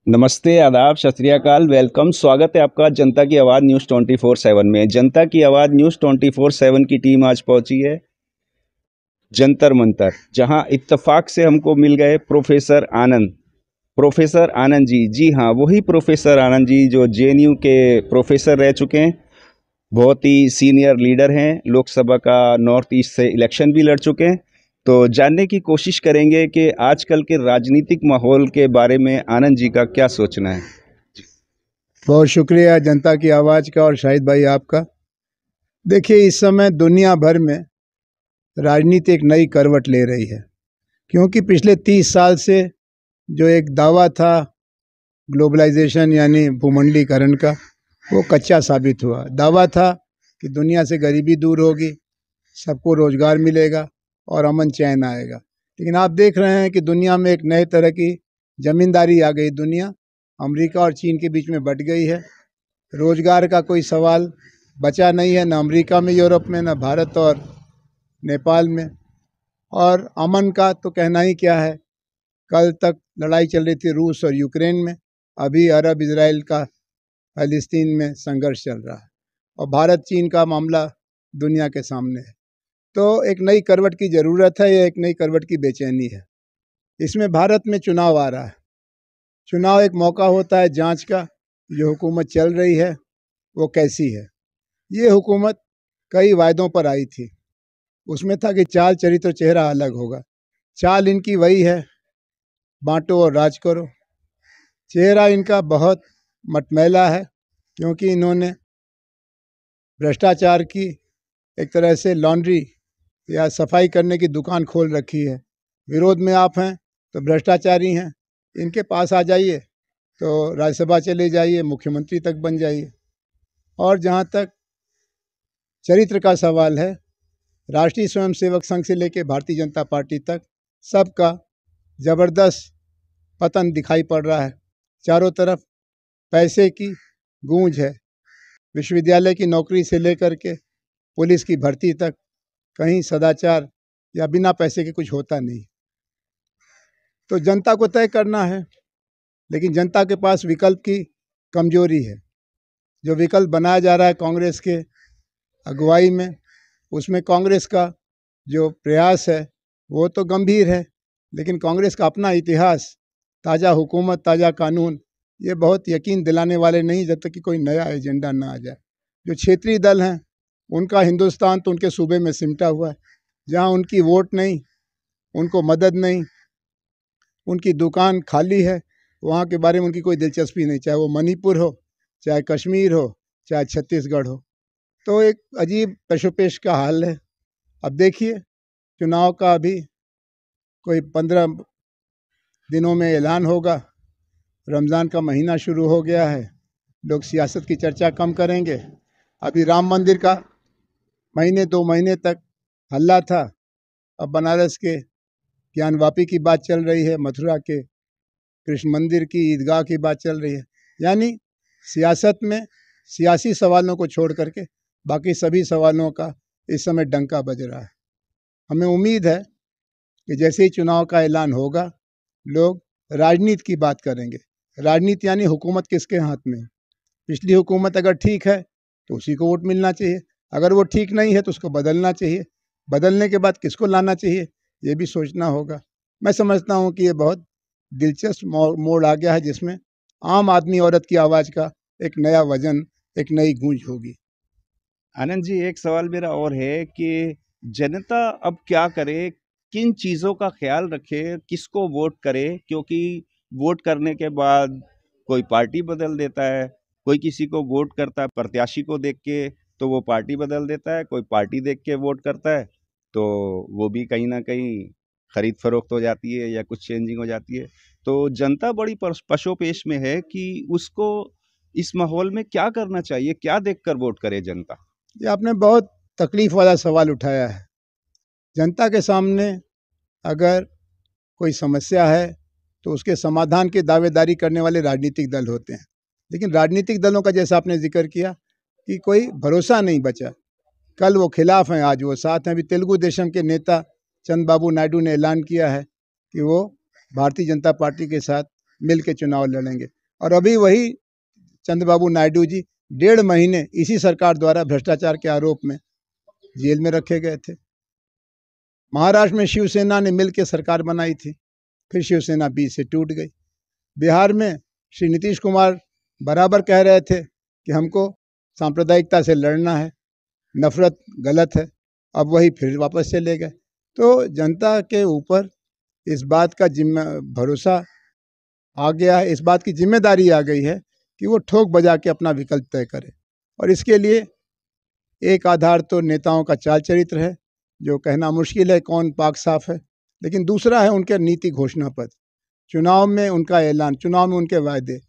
नमस्ते, आदाब, सत श्री अकाल, वेलकम। स्वागत है आपका जनता की आवाज़ न्यूज़ 24/7 में। जनता की आवाज़ न्यूज़ 24/7 की टीम आज पहुंची है जंतर मंतर, जहां इत्तेफाक से हमको मिल गए प्रोफेसर आनंद। प्रोफेसर आनंद जी, जी हाँ, वही प्रोफेसर आनंद जी जो जेएनयू के प्रोफेसर रह चुके हैं, बहुत ही सीनियर लीडर हैं, लोकसभा का नॉर्थ ईस्ट से इलेक्शन भी लड़ चुके हैं। तो जानने की कोशिश करेंगे कि आजकल के राजनीतिक माहौल के बारे में आनंद जी का क्या सोचना है। बहुत शुक्रिया जनता की आवाज़ का और शाहिद भाई आपका। देखिए, इस समय दुनिया भर में राजनीति एक नई करवट ले रही है, क्योंकि पिछले 30 साल से जो एक दावा था ग्लोबलाइजेशन यानी भूमंडलीकरण का, वो कच्चा साबित हुआ। दावा था कि दुनिया से गरीबी दूर होगी, सबको रोजगार मिलेगा और अमन चैन आएगा। लेकिन आप देख रहे हैं कि दुनिया में एक नए तरह की जमींदारी आ गई। दुनिया अमेरिका और चीन के बीच में बंट गई है। रोजगार का कोई सवाल बचा नहीं है, न अमेरिका में, यूरोप में, न भारत और नेपाल में। और अमन का तो कहना ही क्या है। कल तक लड़ाई चल रही थी रूस और यूक्रेन में, अभी अरब इजराइल का फलस्तीन में संघर्ष चल रहा है, और भारत चीन का मामला दुनिया के सामने है। तो एक नई करवट की ज़रूरत है, या एक नई करवट की बेचैनी है। इसमें भारत में चुनाव आ रहा है। चुनाव एक मौका होता है जांच का, जो हुकूमत चल रही है वो कैसी है। ये हुकूमत कई वायदों पर आई थी, उसमें था कि चाल, चरित्र, चेहरा अलग होगा। चाल इनकी वही है, बांटो और राज करो। चेहरा इनका बहुत मटमैला है, क्योंकि इन्होंने भ्रष्टाचार की एक तरह से लॉन्ड्री या सफाई करने की दुकान खोल रखी है। विरोध में आप हैं तो भ्रष्टाचारी हैं, इनके पास आ जाइए तो राज्यसभा चले जाइए, मुख्यमंत्री तक बन जाइए। और जहाँ तक चरित्र का सवाल है, राष्ट्रीय स्वयंसेवक संघ से लेकर भारतीय जनता पार्टी तक सबका ज़बरदस्त पतन दिखाई पड़ रहा है। चारों तरफ पैसे की गूंज है। विश्वविद्यालय की नौकरी से लेकर के पुलिस की भर्ती तक कहीं सदाचार या बिना पैसे के कुछ होता नहीं। तो जनता को तय करना है, लेकिन जनता के पास विकल्प की कमजोरी है। जो विकल्प बनाया जा रहा है कांग्रेस के अगुवाई में, उसमें कांग्रेस का जो प्रयास है वो तो गंभीर है, लेकिन कांग्रेस का अपना इतिहास, ताज़ा हुकूमत, ताज़ा कानून, ये बहुत यकीन दिलाने वाले नहीं, जब तक कि कोई नया एजेंडा ना आ जाए। जो क्षेत्रीय दल हैं, उनका हिंदुस्तान तो उनके सूबे में सिमटा हुआ है। जहाँ उनकी वोट नहीं, उनको मदद नहीं, उनकी दुकान खाली है, वहाँ के बारे में उनकी कोई दिलचस्पी नहीं, चाहे वो मणिपुर हो, चाहे कश्मीर हो, चाहे छत्तीसगढ़ हो। तो एक अजीब पेशोपेश का हाल है। अब देखिए, चुनाव का अभी कोई 15 दिनों में ऐलान होगा। रमज़ान का महीना शुरू हो गया है, लोग सियासत की चर्चा कम करेंगे। अभी राम मंदिर का महीने 2 महीने तक हल्ला था, अब बनारस के ज्ञानवापी की बात चल रही है, मथुरा के कृष्ण मंदिर की ईदगाह की बात चल रही है। यानी सियासत में सियासी सवालों को छोड़ करके बाकी सभी सवालों का इस समय डंका बज रहा है। हमें उम्मीद है कि जैसे ही चुनाव का ऐलान होगा, लोग राजनीति की बात करेंगे। राजनीति यानी हुकूमत किसके हाथ में है। पिछली हुकूमत अगर ठीक है तो उसी को वोट मिलना चाहिए, अगर वो ठीक नहीं है तो उसको बदलना चाहिए। बदलने के बाद किसको लाना चाहिए, ये भी सोचना होगा। मैं समझता हूँ कि ये बहुत दिलचस्प मोड़ आ गया है, जिसमें आम आदमी औरत की आवाज़ का एक नया वजन, एक नई गूंज होगी। आनंद जी, एक सवाल मेरा और है कि जनता अब क्या करे, किन चीज़ों का ख्याल रखे, किसको वोट करे, क्योंकि वोट करने के बाद कोई पार्टी बदल देता है, कोई किसी को वोट करता है प्रत्याशी को देख के तो वो पार्टी बदल देता है, कोई पार्टी देख के वोट करता है तो वो भी कहीं ना कहीं खरीद फरोख्त हो जाती है या कुछ चेंजिंग हो जाती है। तो जनता बड़ी पशोपेश में है कि उसको इस माहौल में क्या करना चाहिए, क्या देखकर वोट करे जनता। ये आपने बहुत तकलीफ वाला सवाल उठाया है। जनता के सामने अगर कोई समस्या है तो उसके समाधान की दावेदारी करने वाले राजनीतिक दल होते हैं, लेकिन राजनीतिक दलों का, जैसा आपने जिक्र किया, कि कोई भरोसा नहीं बचा। कल वो खिलाफ हैं, आज वो साथ हैं। अभी तेलुगु देशम के नेता चंद्रबाबू नायडू ने ऐलान किया है कि वो भारतीय जनता पार्टी के साथ मिल के चुनाव लड़ेंगे। और अभी वही चंद्रबाबू नायडू जी 1.5 महीने इसी सरकार द्वारा भ्रष्टाचार के आरोप में जेल में रखे गए थे। महाराष्ट्र में शिवसेना ने मिल के सरकार बनाई थी, फिर शिवसेना बीच से टूट गई। बिहार में श्री नीतीश कुमार बराबर कह रहे थे कि हमको सांप्रदायिकता से लड़ना है, नफरत गलत है, अब वही फिर वापस चले गए। तो जनता के ऊपर इस बात का भरोसा आ गया है, इस बात की जिम्मेदारी आ गई है कि वो ठोक बजा के अपना विकल्प तय करे। और इसके लिए एक आधार तो नेताओं का चाल चरित्र है, जो कहना मुश्किल है कौन पाक साफ है, लेकिन दूसरा है उनके नीति घोषणा पत्र, चुनाव में उनका ऐलान, चुनाव में उनके वायदे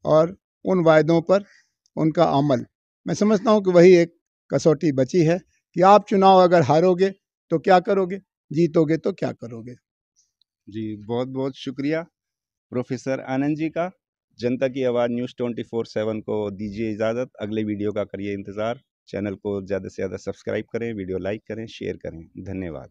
और उन वायदों पर उनका अमल। मैं समझता हूँ कि वही एक कसौटी बची है कि आप चुनाव अगर हारोगे तो क्या करोगे, जीतोगे तो क्या करोगे। जी, बहुत बहुत शुक्रिया प्रोफेसर आनंद जी का। जनता की आवाज़ न्यूज़ 24/7 को दीजिए इजाज़त, अगले वीडियो का करिए इंतज़ार। चैनल को ज़्यादा से ज़्यादा सब्सक्राइब करें, वीडियो लाइक करें, शेयर करें। धन्यवाद।